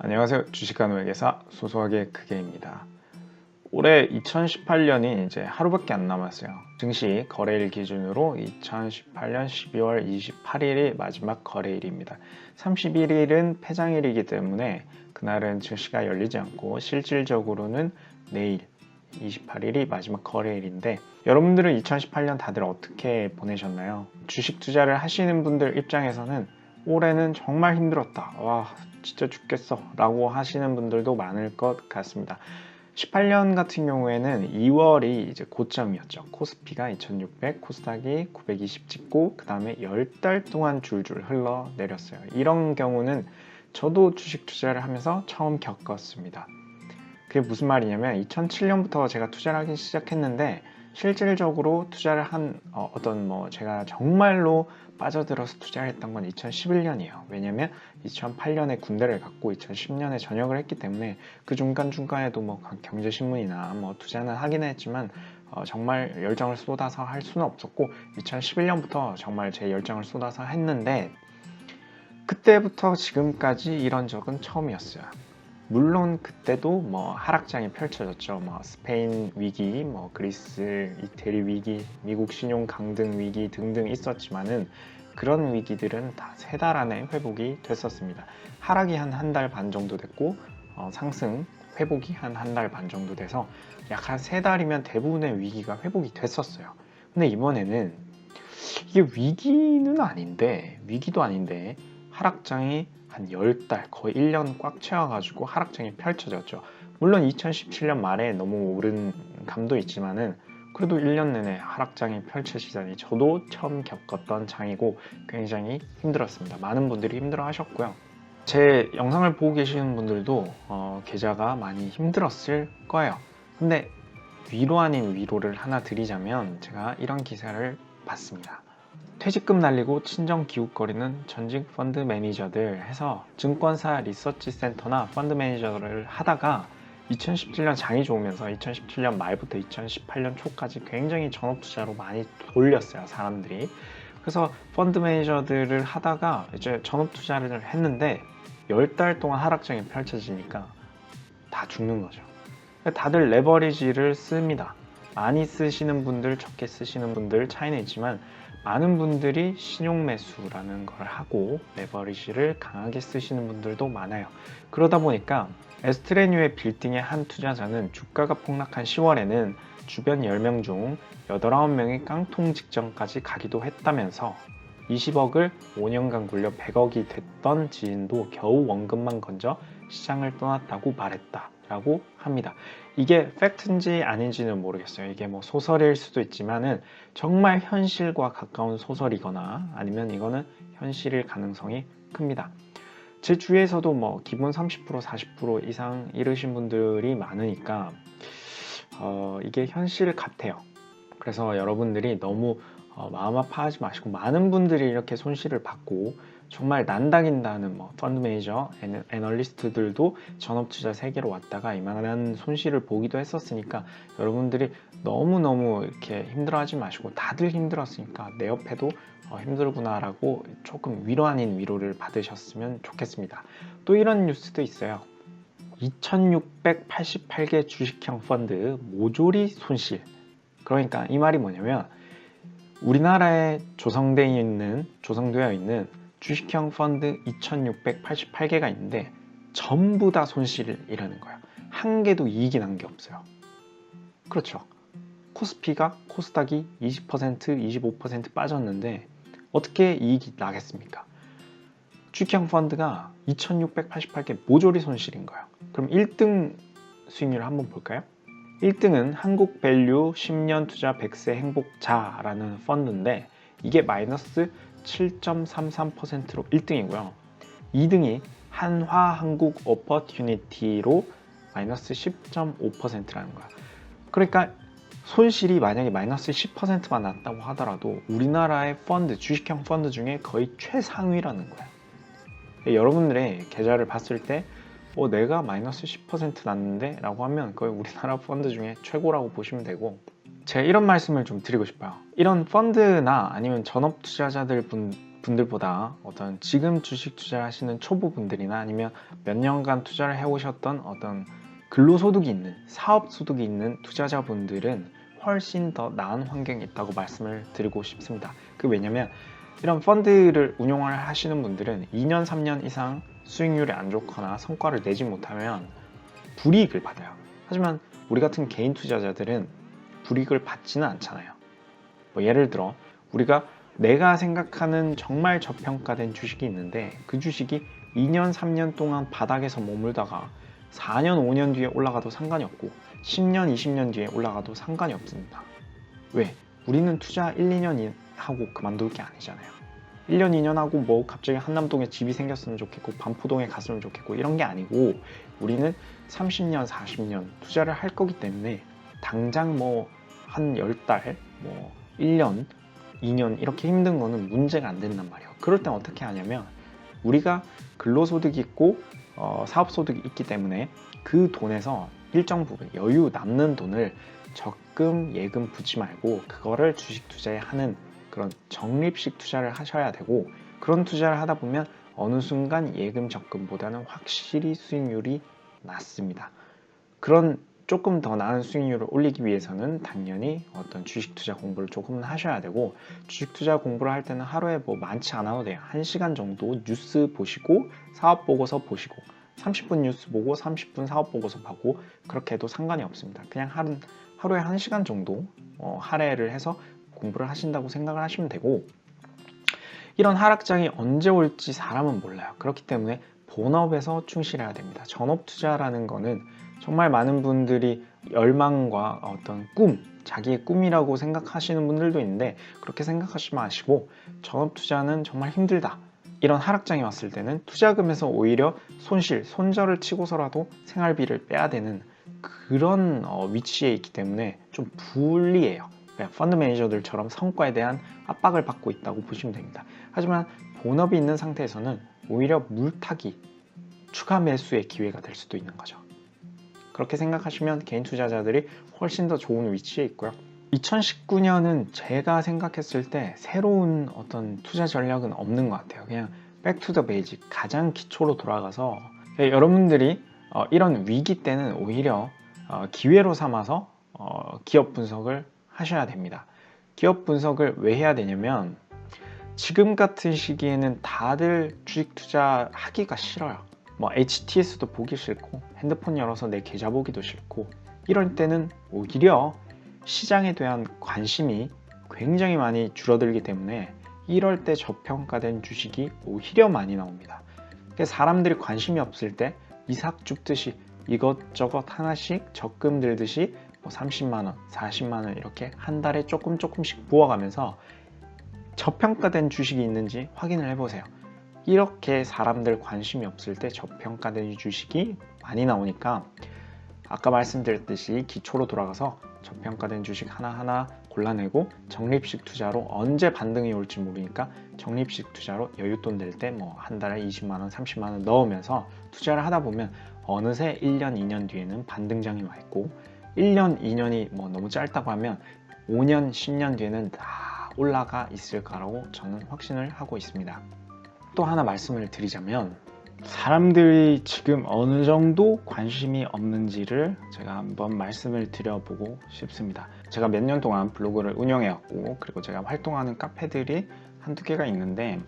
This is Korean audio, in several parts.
안녕하세요. 주식하는 회계사 소소하게 크게입니다. 올해 2018년이 이제 하루밖에 안 남았어요. 증시 거래일 기준으로 2018년 12월 28일이 마지막 거래일입니다. 31일은 폐장일이기 때문에 그날은 증시가 열리지 않고 실질적으로는 내일 28일이 마지막 거래일인데, 여러분들은 2018년 다들 어떻게 보내셨나요? 주식 투자를 하시는 분들 입장에서는 올해는 정말 힘들었다, 와 진짜 죽겠어 라고 하시는 분들도 많을 것 같습니다. 18년 같은 경우에는 2월이 이제 고점이었죠. 코스피가 2600, 코스닥이 920 찍고 그 다음에 10달 동안 줄줄 흘러내렸어요. 이런 경우는 저도 주식 투자를 하면서 처음 겪었습니다. 그게 무슨 말이냐면 2007년부터 제가 투자를 하기 시작했는데, 실질적으로 투자를 한 제가 정말로 빠져들어서 투자를 했던 건 2011년이에요. 왜냐면 2008년에 군대를 갔고 2010년에 전역을 했기 때문에 그 중간중간에도 뭐 경제신문이나 뭐 투자는 하긴 했지만 정말 열정을 쏟아서 할 수는 없었고, 2011년부터 정말 제 열정을 쏟아서 했는데, 그때부터 지금까지 이런 적은 처음이었어요. 물론 그때도 뭐 하락장이 펼쳐졌죠. 뭐 스페인 위기, 뭐 그리스, 이태리 위기, 미국 신용 강등 위기 등등 있었지만은 그런 위기들은 다 3달 안에 회복이 됐었습니다. 하락이 한 달 반 정도 됐고 상승 회복이 한 달 반 정도 돼서 약 한 3달이면 대부분의 위기가 회복이 됐었어요. 근데 이번에는 이게 위기도 아닌데 하락장이 한 10달, 거의 1년 꽉 채워가지고 하락장이 펼쳐졌죠. 물론 2017년 말에 너무 오른 감도 있지만은 그래도 1년 내내 하락장이 펼쳐지다니 저도 처음 겪었던 장이고 굉장히 힘들었습니다. 많은 분들이 힘들어 하셨고요. 제 영상을 보고 계시는 분들도 계좌가 많이 힘들었을 거예요. 근데 위로 아닌 위로를 하나 드리자면, 제가 이런 기사를 봤습니다. 퇴직금 날리고 친정 기웃거리는 전직 펀드 매니저들 해서 증권사 리서치 센터나 펀드 매니저를 하다가 2017년 장이 좋으면서 2017년 말부터 2018년 초까지 굉장히 전업 투자로 많이 돌렸어요, 사람들이. 그래서 펀드 매니저들을 하다가 이제 전업 투자를 했는데 10달 동안 하락장이 펼쳐지니까 다 죽는 거죠. 다들 레버리지를 씁니다. 많이 쓰시는 분들, 적게 쓰시는 분들 차이는 있지만 많은 분들이 신용 매수라는 걸 하고 레버리지를 강하게 쓰시는 분들도 많아요. 그러다 보니까 에스트레뉴의 빌딩의 한 투자자는 주가가 폭락한 10월에는 주변 10명 중 8, 9명이 깡통 직전까지 가기도 했다면서 20억을 5년간 굴려 100억이 됐던 지인도 겨우 원금만 건져 시장을 떠났다고 말했다라고 합니다. 이게 팩트인지 아닌지는 모르겠어요. 이게 뭐 소설일 수도 있지만은 정말 현실과 가까운 소설이거나 아니면 이거는 현실일 가능성이 큽니다. 제 주위에서도 뭐 기본 30%, 40% 이상 잃으신 분들이 많으니까 이게 현실 같아요. 그래서 여러분들이 너무 마음 아파하지 마시고, 많은 분들이 이렇게 손실을 받고 정말 난다긴다는 뭐 펀드 매니저, 애널리스트들도 전업 투자 세계로 왔다가 이만한 손실을 보기도 했었으니까 여러분들이 너무너무 이렇게 힘들어하지 마시고, 다들 힘들었으니까 내 옆에도 힘들구나 라고 조금 위로 아닌 위로를 받으셨으면 좋겠습니다. 또 이런 뉴스도 있어요. 2688개 주식형 펀드 모조리 손실. 그러니까 이 말이 뭐냐면, 우리나라에 조성되어 있는 주식형 펀드 2688개가 있는데 전부 다 손실이라는 거야. 한 개도 이익이 난 게 없어요. 그렇죠. 코스닥이 20%, 25% 빠졌는데 어떻게 이익이 나겠습니까? 주식형 펀드가 2688개 모조리 손실인 거예요. 그럼 1등 수익률을 한번 볼까요? 1등은 한국밸류 10년 투자 100세 행복자라는 펀드인데 이게 마이너스 7.33%로 1등이고요. 2등이 한화한국 오퍼튜니티로 마이너스 10.5%라는 거야. 그러니까 손실이 만약에 마이너스 10%만 났다고 하더라도 우리나라의 펀드, 주식형 펀드 중에 거의 최상위라는 거야. 여러분들의 계좌를 봤을 때 내가 마이너스 10% 났는데 라고 하면 거의 우리나라 펀드 중에 최고라고 보시면 되고, 제가 이런 말씀을 좀 드리고 싶어요. 이런 펀드나 아니면 전업 투자자들 분들보다 어떤 지금 주식 투자를 하시는 초보분들이나 아니면 몇 년간 투자를 해오셨던 어떤 근로소득이 있는, 사업소득이 있는 투자자분들은 훨씬 더 나은 환경이 있다고 말씀을 드리고 싶습니다. 왜냐면 이런 펀드를 운용을 하시는 분들은 2년, 3년 이상 수익률이 안 좋거나 성과를 내지 못하면 불이익을 받아요. 하지만 우리 같은 개인 투자자들은 불이익을 받지는 않잖아요. 예를 들어 우리가 내가 생각하는 정말 저평가된 주식이 있는데 그 주식이 2년, 3년 동안 바닥에서 머물다가 4년, 5년 뒤에 올라가도 상관이 없고 10년, 20년 뒤에 올라가도 상관이 없습니다. 왜? 우리는 투자 1, 2년 하고 그만둘 게 아니잖아요. 1년, 2년 하고 뭐 갑자기 한남동에 집이 생겼으면 좋겠고 반포동에 갔으면 좋겠고 이런 게 아니고 우리는 30년, 40년 투자를 할 거기 때문에 당장 뭐 한 10달, 뭐 1년, 2년 이렇게 힘든 거는 문제가 안 된단 말이에요. 그럴 땐 어떻게 하냐면 우리가 근로소득이 있고 사업소득이 있기 때문에 그 돈에서 일정 부분 여유 남는 돈을 적금, 예금 붓지 말고 그거를 주식 투자에 하는 그런 적립식 투자를 하셔야 되고 그런 투자를 하다 보면 어느 순간 예금, 적금보다는 확실히 수익률이 낮습니다. 그런 조금 더 나은 수익률을 올리기 위해서는 당연히 어떤 주식 투자 공부를 조금은 하셔야 되고 주식 투자 공부를 할 때는 하루에 뭐 많지 않아도 돼요. 1시간 정도 뉴스 보시고 사업 보고서 보시고 30분 뉴스 보고 30분 사업 보고서 보고 그렇게 해도 상관이 없습니다. 그냥 하루에 1시간 정도 할애를 해서 공부를 하신다고 생각을 하시면 되고 이런 하락장이 언제 올지 사람은 몰라요. 그렇기 때문에 본업에서 충실해야 됩니다. 전업 투자라는 거는 정말 많은 분들이 열망과 어떤 꿈, 자기의 꿈이라고 생각하시는 분들도 있는데 그렇게 생각하지 마시고 전업 투자는 정말 힘들다. 이런 하락장이 왔을 때는 투자금에서 오히려 손절을 치고서라도 생활비를 빼야 되는 그런 위치에 있기 때문에 좀 불리해요. 펀드 매니저들처럼 성과에 대한 압박을 받고 있다고 보시면 됩니다. 하지만 본업이 있는 상태에서는 오히려 물타기, 추가 매수의 기회가 될 수도 있는 거죠. 그렇게 생각하시면 개인 투자자들이 훨씬 더 좋은 위치에 있고요. 2019년은 제가 생각했을 때 새로운 어떤 투자 전략은 없는 것 같아요. 그냥 백투더 베이직, 가장 기초로 돌아가서 여러분들이 이런 위기 때는 오히려 기회로 삼아서 기업 분석을 하셔야 됩니다. 기업 분석을 왜 해야 되냐면 지금 같은 시기에는 다들 주식 투자 하기가 싫어요. HTS도 보기 싫고 핸드폰 열어서 내 계좌 보기도 싫고 이럴 때는 오히려 시장에 대한 관심이 굉장히 많이 줄어들기 때문에 이럴 때 저평가된 주식이 오히려 많이 나옵니다. 사람들이 관심이 없을 때 이삭 줍듯이 이것저것 하나씩 적금 들듯이 30만원, 40만원 이렇게 한 달에 조금씩 부어가면서 저평가된 주식이 있는지 확인을 해보세요. 이렇게 사람들 관심이 없을 때 저평가된 주식이 많이 나오니까 아까 말씀드렸듯이 기초로 돌아가서 저평가된 주식 하나하나 골라내고 적립식 투자로 언제 반등이 올지 모르니까 적립식 투자로 여윳돈 낼 때 한 달에 20만원, 30만원 넣으면서 투자를 하다 보면 어느새 1년, 2년 뒤에는 반등장이 와 있고 1년, 2년이 너무 짧다고 하면 5년, 10년 뒤에는 다 올라가 있을 거라고 저는 확신을 하고 있습니다. 또 하나 말씀을 드리자면 사람들이 지금 어느 정도 관심이 없는지를 제가 한번 말씀을 드려보고 싶습니다. 제가 몇 년 동안 블로그를 운영해왔고 그리고 제가 활동하는 카페들이 한두 개가 있는데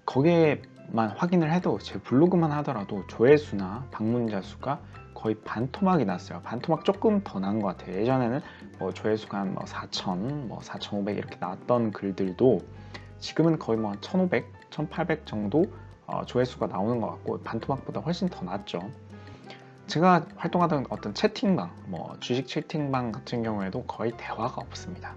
거기에만 확인을 해도 제 블로그만 하더라도 조회수나 방문자 수가 거의 반토막이 났어요. 반토막 조금 더 난 것 같아요. 예전에는 조회수가 한 4,000, 4,500 이렇게 나왔던 글들도 지금은 거의 1,500, 1,800 정도 조회수가 나오는 것 같고 반토막보다 훨씬 더 낮죠. 제가 활동하던 어떤 채팅방, 주식 채팅방 같은 경우에도 거의 대화가 없습니다.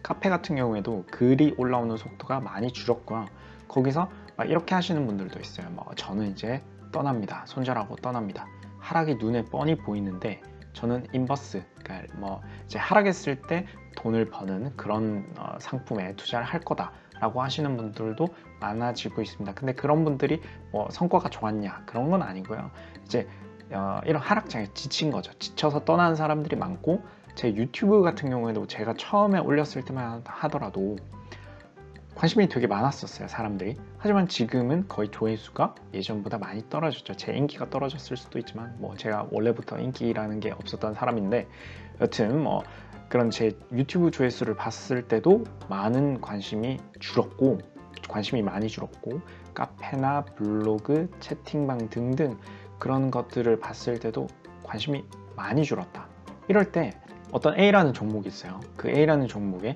카페 같은 경우에도 글이 올라오는 속도가 많이 줄었고요. 거기서 이렇게 하시는 분들도 있어요. 저는 이제 떠납니다. 손절하고 떠납니다. 하락이 눈에 뻔히 보이는데 저는 인버스, 그러니까 이제 하락했을 때 돈을 버는 그런 상품에 투자를 할 거다 라고 하시는 분들도 많아지고 있습니다. 근데 그런 분들이 성과가 좋았냐 그런 건 아니고요. 이제 이런 하락장에 지친 거죠. 지쳐서 떠나는 사람들이 많고 제 유튜브 같은 경우에도 제가 처음에 올렸을 때만 하더라도 관심이 되게 많았었어요. 사람들이 하지만 지금은 거의 조회수가 예전보다 많이 떨어졌죠. 제 인기가 떨어졌을 수도 있지만 뭐 제가 원래부터 인기라는 게 없었던 사람인데, 여튼 뭐 그런 제 유튜브 조회수를 봤을 때도 많은 관심이 많이 줄었고, 카페나 블로그, 채팅방 등등 그런 것들을 봤을 때도 관심이 많이 줄었다. 이럴 때 어떤 A라는 종목이 있어요. 그 A라는 종목에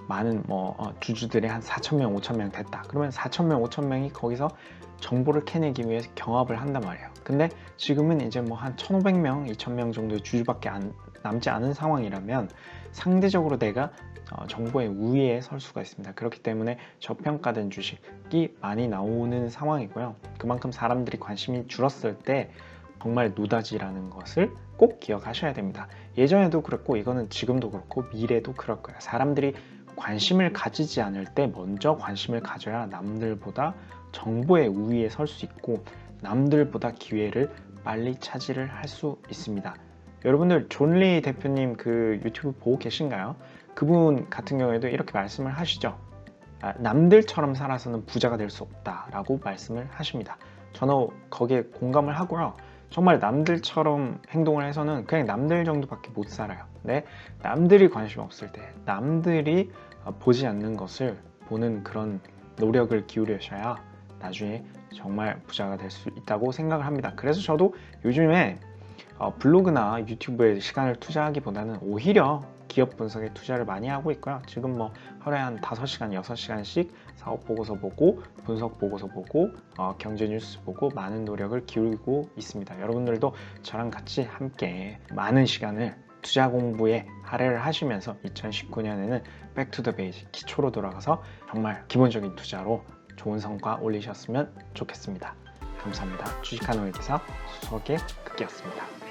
많은 주주들이 한 4,000명, 5,000명 됐다. 그러면 4,000명, 5,000명이 거기서 정보를 캐내기 위해서 경합을 한단 말이에요. 근데 지금은 이제 뭐 한 1,500명, 2,000명 정도의 주주밖에 남지 않은 상황이라면 상대적으로 내가 정보의 우위에 설 수가 있습니다. 그렇기 때문에 저평가된 주식이 많이 나오는 상황이고요. 그만큼 사람들이 관심이 줄었을 때 정말 노다지라는 것을 꼭 기억하셔야 됩니다. 예전에도 그랬고 이거는 지금도 그렇고 미래도 그럴 거예요. 사람들이 관심을 가지지 않을 때 먼저 관심을 가져야 남들보다 정보의 우위에 설 수 있고 남들보다 기회를 빨리 차지를 할 수 있습니다. 여러분들 존리 대표님 그 유튜브 보고 계신가요? 그분 같은 경우에도 이렇게 말씀을 하시죠. 남들처럼 살아서는 부자가 될 수 없다라고 말씀을 하십니다. 저는 거기에 공감을 하고요. 정말 남들처럼 행동을 해서는 그냥 남들 정도밖에 못 살아요. 근데 남들이 관심 없을 때, 남들이 보지 않는 것을 보는 그런 노력을 기울이셔야 나중에 정말 부자가 될 수 있다고 생각을 합니다. 그래서 저도 요즘에 블로그나 유튜브에 시간을 투자하기보다는 오히려 기업 분석에 투자를 많이 하고 있고요. 지금 뭐 하루에 한 5시간, 6시간씩 사업 보고서 보고, 분석 보고서 보고, 경제 뉴스 보고 많은 노력을 기울이고 있습니다. 여러분들도 저랑 같이 함께 많은 시간을 투자 공부에 할애를 하시면서 2019년에는 백투더 베이직, 기초로 돌아가서 정말 기본적인 투자로 좋은 성과 올리셨으면 좋겠습니다. 감사합니다. 주식하는 기사 수석의 극기였습니다.